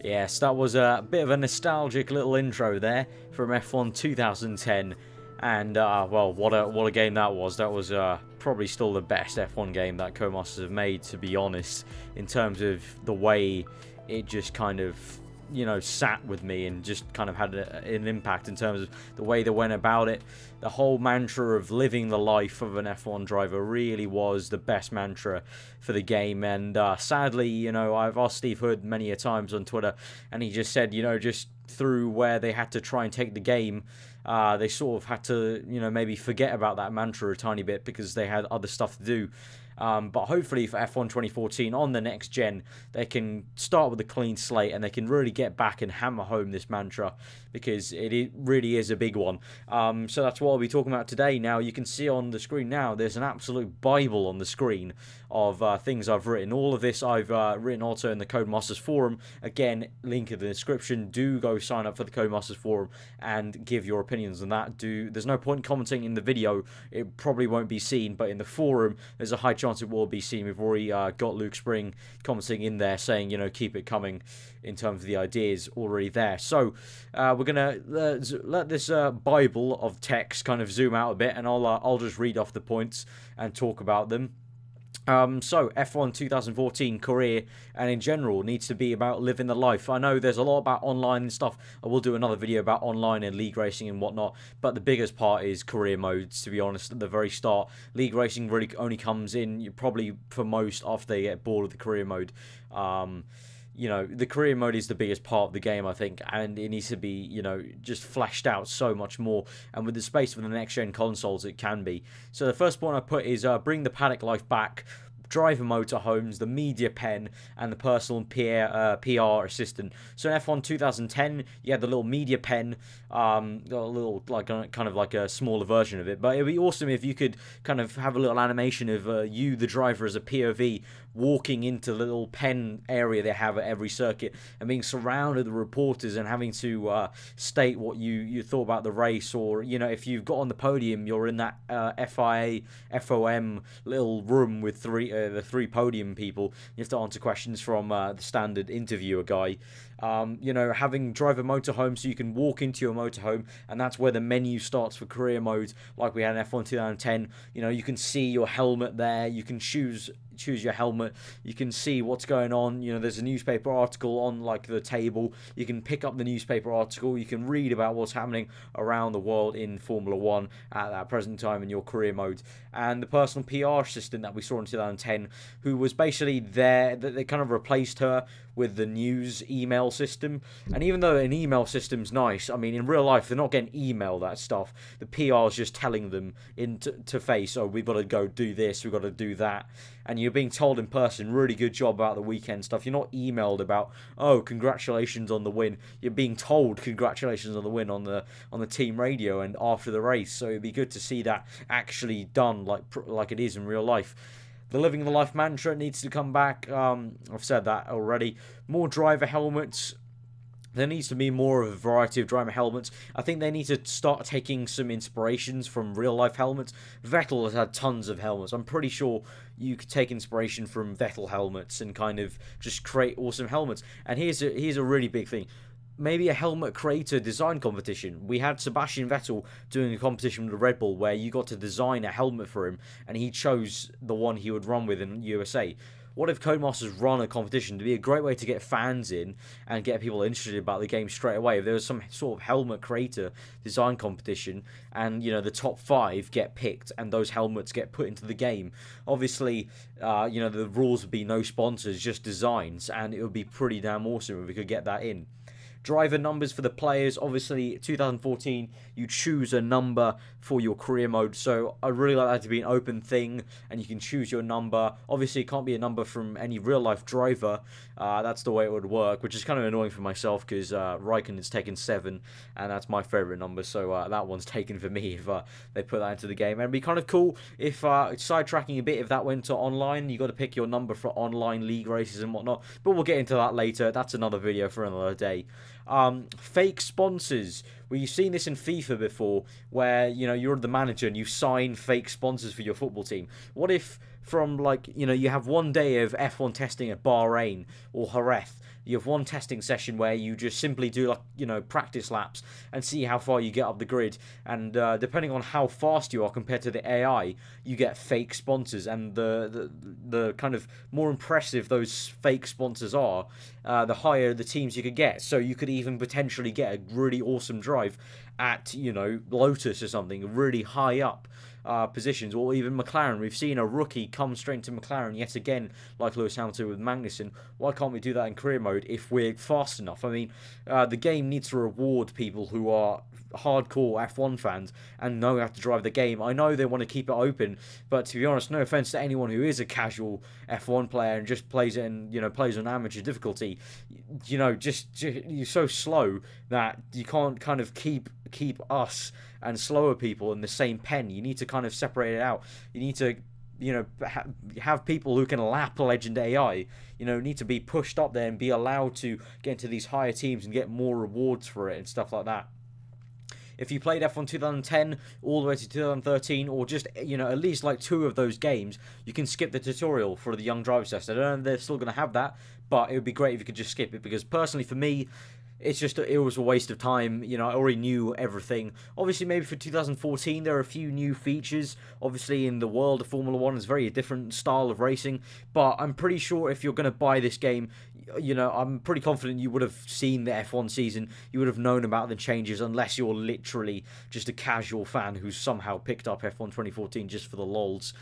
Yes, that was a bit of a nostalgic little intro there from F1 2010, and well, what a game that was. That was probably still the best F1 game that Codemasters have made, to be honest, in terms of the way it just kind of, you know, sat with me and just kind of had an impact in terms of the way they went about it. The whole mantra of living the life of an F1 driver really was the best mantra for the game. And sadly, you know, I've asked Steve Hood many a times on Twitter, and he just said, you know, just through where they had to try and take the game, they sort of had to, you know, maybe forget about that mantra a tiny bit because they had other stuff to do. But hopefully for F1 2014 on the next gen, they can start with a clean slate and they can really get back and hammer home this mantra, because it really is a big one. So that's what I'll be talking about today. Now, you can see on the screen now, there's an absolute Bible on the screen of things I've written. All of this I've written also in the Codemasters forum. Again, link in the description. Do go sign up for the Codemasters forum and give your opinions on that. There's no point in commenting in the video. It probably won't be seen, but in the forum, there's a high chance it will be seen. We've already got Luke Spring commenting in there saying, you know, keep it coming in terms of the ideas already there. So we're gonna let this Bible of text kind of zoom out a bit, and I'll just read off the points and talk about them. So F1 2014 career and in general needs to be about living the life. I know there's a lot about online and stuff. I will do another video about online and league racing and whatnot, but the biggest part is career modes, to be honest. At the very start, league racing really only comes in probably for most after they get bored of the career mode. You know, the career mode is the biggest part of the game, I think, and it needs to be, you know, just fleshed out so much more. And with the space for the next-gen consoles, it can be. So the first point I put is bring the paddock life back. Driver motorhomes, the media pen, and the personal PR assistant. So in F1 2010, you had the little media pen, a little kind of like a smaller version of it. But it'd be awesome if you could kind of have a little animation of you, the driver, as a POV, walking into the little pen area they have at every circuit and being surrounded with reporters and having to state what you thought about the race. Or, you know, if you've got on the podium, you're in that FIA, FOM little room with the three podium people. You have to answer questions from the standard interviewer guy. You know, having driver motorhome, so you can walk into your motorhome, and that's where the menu starts for career modes, like we had in F1 2010. You know, you can see your helmet there. You can choose your helmet. You can see what's going on. You know, there's a newspaper article on like the table. You can pick up the newspaper article. You can read about what's happening around the world in Formula 1 at that present time in your career mode. And the personal PR assistant that we saw in 2010, who was basically there, that they kind of replaced her with the news email system. And even though an email system's nice, I mean, in real life, they're not getting email that stuff. The PR is just telling them to face, oh, we've got to go do this, we've got to do that. And you're being told in person, really good job about the weekend stuff. You're not emailed about, oh, congratulations on the win. You're being told congratulations on the win on the team radio and after the race. So it'd be good to see that actually done like it is in real life. The living the life mantra needs to come back. I've said that already. More driver helmets. There needs to be more of a variety of driver helmets. I think they need to start taking some inspirations from real-life helmets. Vettel has had tons of helmets. I'm pretty sure you could take inspiration from Vettel helmets and kind of just create awesome helmets. And here's a really big thing. Maybe a helmet creator design competition. We had Sebastian Vettel doing a competition with Red Bull where you got to design a helmet for him, and he chose the one he would run with in USA. What if Codemasters run a competition? To be a great way to get fans in and get people interested about the game straight away. If there was some sort of helmet creator design competition, and you know the top 5 get picked and those helmets get put into the game, obviously, you know, the rules would be no sponsors, just designs, and it would be pretty damn awesome if we could get that in. Driver numbers for the players. Obviously, 2014, you choose a number for your career mode. So I really like that to be an open thing, and you can choose your number. Obviously, it can't be a number from any real-life driver. That's the way it would work, which is kind of annoying for myself because Raikkonen has taken 7, and that's my favourite number. So that one's taken for me if they put that into the game. And it'd be kind of cool if, sidetracking a bit, if that went to online. You got to pick your number for online league races and whatnot. But we'll get into that later. That's another video for another day. Fake sponsors. Well, you've seen this in FIFA before, where, you know, you're the manager and you sign fake sponsors for your football team. What if from, like, you know, you have one day of F1 testing at Bahrain or Jerez, you have one testing session where you just simply do, like, you know, practice laps and see how far you get up the grid, and depending on how fast you are compared to the AI, you get fake sponsors, and the kind of more impressive those fake sponsors are, the higher the teams you could get. So you could even potentially get a really awesome drive at, you know, Lotus or something, really high up positions, or even McLaren. We've seen a rookie come straight into McLaren yet again, like Lewis Hamilton with Magnussen. Why can't we do that in career mode if we're fast enough? I mean, the game needs to reward people who are hardcore F1 fans and know how to drive the game. I know they want to keep it open, but to be honest, no offense to anyone who is a casual F1 player and just plays it and, you know, plays on amateur difficulty, you know, just you're so slow that you can't kind of keep us and slower people in the same pen. You need to kind of separate it out. You need to, you know, have people who can lap Legend AI, you know, need to be pushed up there and be allowed to get into these higher teams and get more rewards for it and stuff like that. If you played F1 2010 all the way to 2013, or just, you know, at least like 2 of those games, you can skip the tutorial for the Young Drivers Test. I don't know if they're still going to have that, but it would be great if you could just skip it, because personally for me, it's just, it was a waste of time. You know, I already knew everything. Obviously, maybe for 2014, there are a few new features. Obviously, in the world of Formula 1, it's very different style of racing. But I'm pretty sure if you're going to buy this game, you know, I'm pretty confident you would have seen the F1 season. You would have known about the changes, unless you're literally just a casual fan who's somehow picked up F1 2014 just for the lols.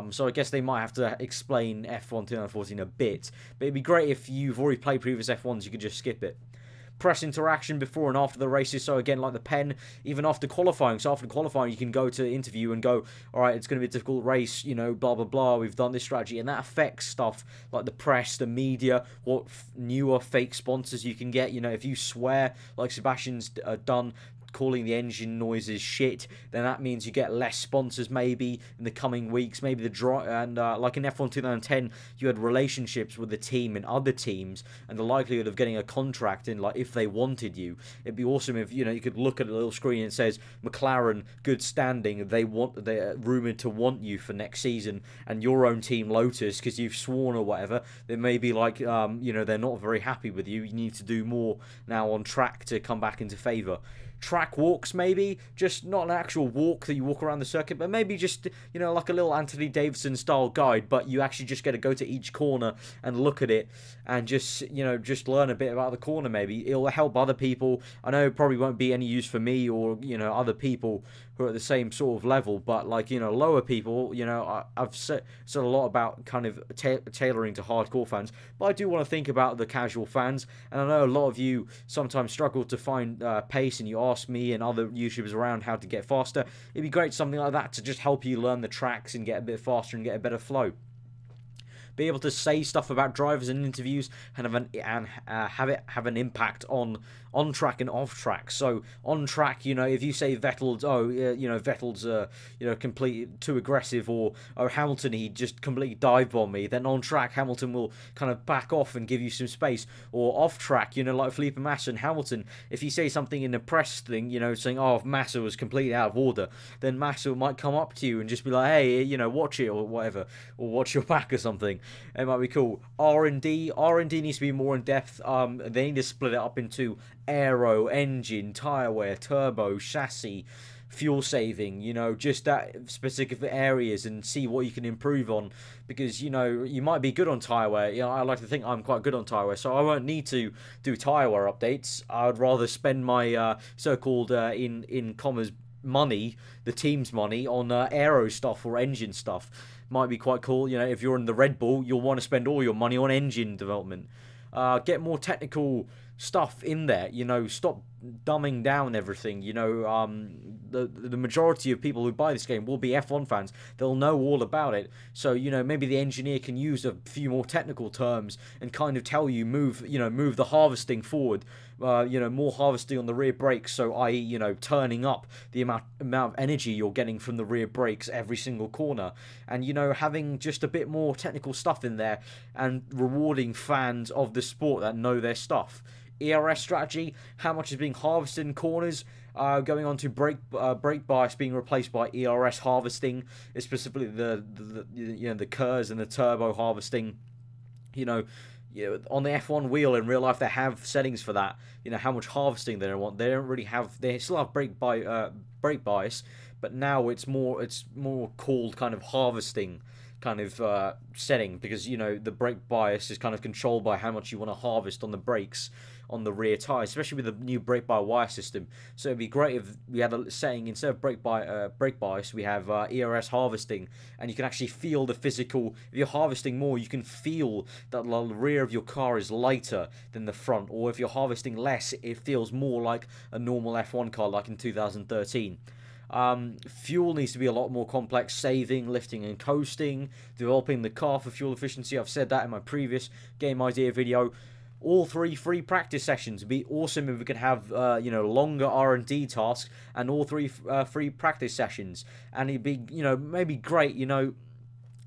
So I guess they might have to explain F1 2014 a bit. But it'd be great if you've already played previous F1s, you could just skip it. Press interaction before and after the races, so again, like the pen, even after qualifying. So after qualifying, you can go to the interview and go, alright, it's going to be a difficult race, you know, blah blah blah, we've done this strategy, and that affects stuff like the press, the media, what newer fake sponsors you can get. You know, if you swear like Sebastian's done, calling the engine noises shit, then that means you get less sponsors maybe in the coming weeks. Maybe the like in F1 2010, you had relationships with the team and other teams, and the likelihood of getting a contract in, like, if they wanted you, it'd be awesome if, you know, you could look at a little screen and it says McLaren good standing, they're rumored to want you for next season, and your own team Lotus, because you've sworn or whatever, they may be like, you know, they're not very happy with you, you need to do more now on track to come back into favour. Track walks, maybe, just not an actual walk that you walk around the circuit, but maybe just, you know, like a little Anthony Davidson style guide, but you actually just get to go to each corner and look at it and just, you know, just learn a bit about the corner. Maybe it'll help other people. I know it probably won't be any use for me or, you know, other people who are at the same sort of level, but, like, you know, lower people, you know, I've said a lot about kind of tailoring to hardcore fans, but I do want to think about the casual fans, and I know a lot of you sometimes struggle to find pace, and you ask me and other YouTubers around how to get faster. It'd be great, something like that, to just help you learn the tracks and get a bit faster and get a better flow. Be able to say stuff about drivers in interviews and have it have an impact on track and off track. So on track, you know, if you say Vettel's, you know, Vettel's you know, completely too aggressive, or Hamilton, he just completely dive bombed me, then on track Hamilton will kind of back off and give you some space. Or off track, you know, like Felipe Massa and Hamilton, if you say something in the press thing, you know, saying, oh, Massa was completely out of order, then Massa might come up to you and just be like, hey, you know, watch it or whatever, or watch your back or something. It might be cool. R&D needs to be more in depth. They need to split it up into aero, engine, tyre wear, turbo, chassis, fuel saving, you know, just that specific areas, and see what you can improve on, because, you know, you might be good on tyre wear. You know, I like to think I'm quite good on tyre wear, so I won't need to do tyre wear updates. I would rather spend my so-called in commas money, the team's money, on aero stuff or engine stuff. Might be quite cool. You know, if you're in the Red Bull, you'll want to spend all your money on engine development. Get more technical stuff in there. You know, stop dumbing down everything. You know, the majority of people who buy this game will be F1 fans. They'll know all about it. So, you know, maybe the engineer can use a few more technical terms and kind of tell you move the harvesting forward. You know, more harvesting on the rear brakes, so i.e., you know, turning up the amount of energy you're getting from the rear brakes every single corner, and, you know, having just a bit more technical stuff in there and rewarding fans of the sport that know their stuff. ERS strategy, how much is being harvested in corners, going on to brake bias being replaced by ERS harvesting, specifically the KERS and the turbo harvesting. On the F1 wheel in real life, they have settings for that. How much harvesting they want. They don't really have. They still have brake bias, but now it's more called kind of harvesting kind of setting, because the brake bias is kind of controlled by how much you want to harvest on the brakes on the rear tires, especially with the new brake-by-wire system. So it'd be great if we had a setting, instead of brake bias, we have ERS harvesting, and you can actually feel the physical. If you're harvesting more, you can feel that the rear of your car is lighter than the front, or if you're harvesting less, it feels more like a normal F1 car, like in 2013. Fuel needs to be a lot more complex, saving, lifting and coasting, developing the car for fuel efficiency. I've said that in my previous game idea video. All 3 free practice sessions would be awesome if we could have longer R&D tasks and all 3 free practice sessions, and it'd be maybe great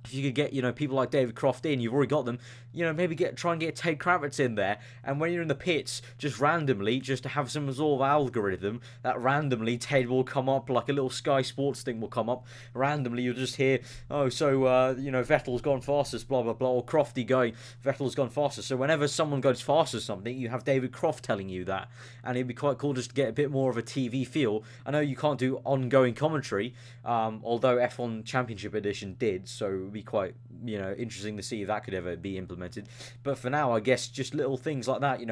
if you could get people like David Croft in. You've already got them. Maybe try and get Ted Kravitz in there, and when you're in the pits, just randomly, just to have some sort of algorithm that randomly Ted will come up, like a little Sky Sports thing will come up randomly. You'll just hear, oh, so Vettel's gone fastest, blah blah blah, or Crofty going, Vettel's gone faster. So whenever someone goes faster or something, you have David Croft telling you that, and it'd be quite cool just to get a bit more of a TV feel. I know you can't do ongoing commentary, although F1 Championship Edition did, so it would be quite interesting to see if that could ever be implemented. But for now, I guess just little things like that,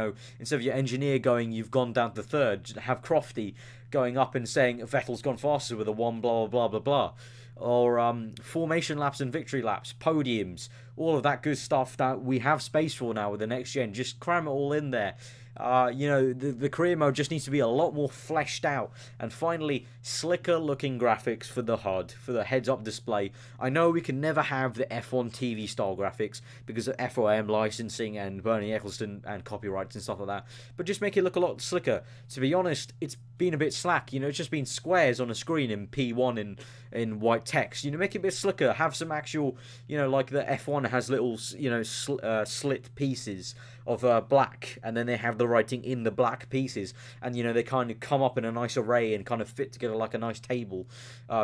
instead of your engineer going, you've gone down to third, have Crofty going up and saying Vettel's gone faster with a 1 blah blah blah blah blah, or formation laps and victory laps, podiums, all of that good stuff that we have space for now with the next gen. Just cram it all in there. The career mode just needs to be a lot more fleshed out. And finally, slicker looking graphics for the HUD, for the heads-up display. I know we can never have the F1 TV style graphics because of FOM licensing and Bernie Eccleston and copyrights and stuff like that, but just make it look a lot slicker. To be honest, it's been a bit slack. It's just been squares on a screen in P1 in white text. Make it a bit slicker. Have some actual, like the F1 has little, slit pieces of black, and then they have the writing in the black pieces, and they kind of come up in a nice array and kind of fit together like a nice table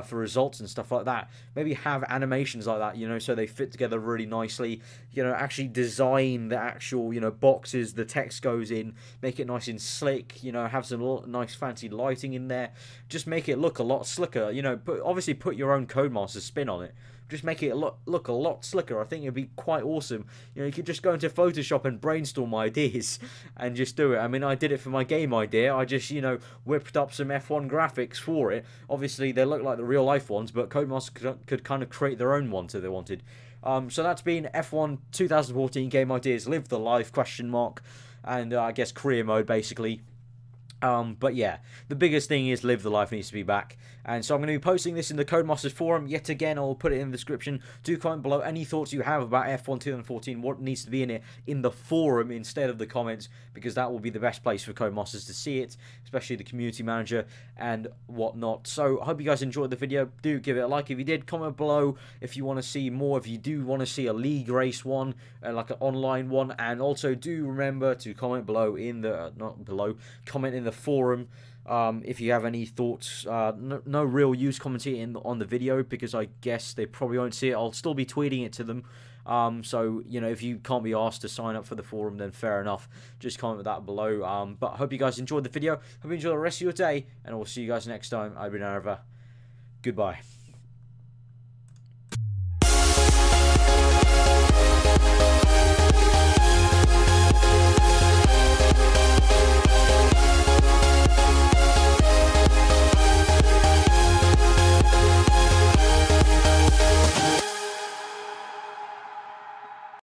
for results and stuff like that. Maybe have animations like that, so they fit together really nicely. Actually design the actual boxes the text goes in, make it nice and slick. Have some nice fancy lighting in there, just make it look a lot slicker. Obviously put your own Codemaster spin on it. Just make it look a lot slicker. I think it'd be quite awesome. You could just go into Photoshop and brainstorm ideas and just do it. I mean, I did it for my game idea. I just, whipped up some F1 graphics for it. Obviously, they look like the real life ones, but Codemaster could kind of create their own ones if they wanted. So that's been F1 2014 game ideas. Live the life, ? And I guess career mode, basically. But yeah, the biggest thing is Live the Life needs to be back. And so I'm going to be posting this in the Codemasters forum. Yet again, I'll put it in the description. Do comment below any thoughts you have about F1 2014, what needs to be in it in the forum instead of the comments, because that will be the best place for Codemasters to see it, especially the community manager and whatnot. So I hope you guys enjoyed the video. Do give it a like if you did. Comment below if you want to see more, if you do want to see a league race one, like an online one. And also do remember to comment below in the, comment in the forum if you have any thoughts. No real use commenting on the video, because I guess they probably won't see it. I'll still be tweeting it to them. So if you can't be asked to sign up for the forum, then fair enough, just comment that below. But I hope you guys enjoyed the video. Hope you enjoy the rest of your day, and I will see you guys next time. I've been aarava. Goodbye.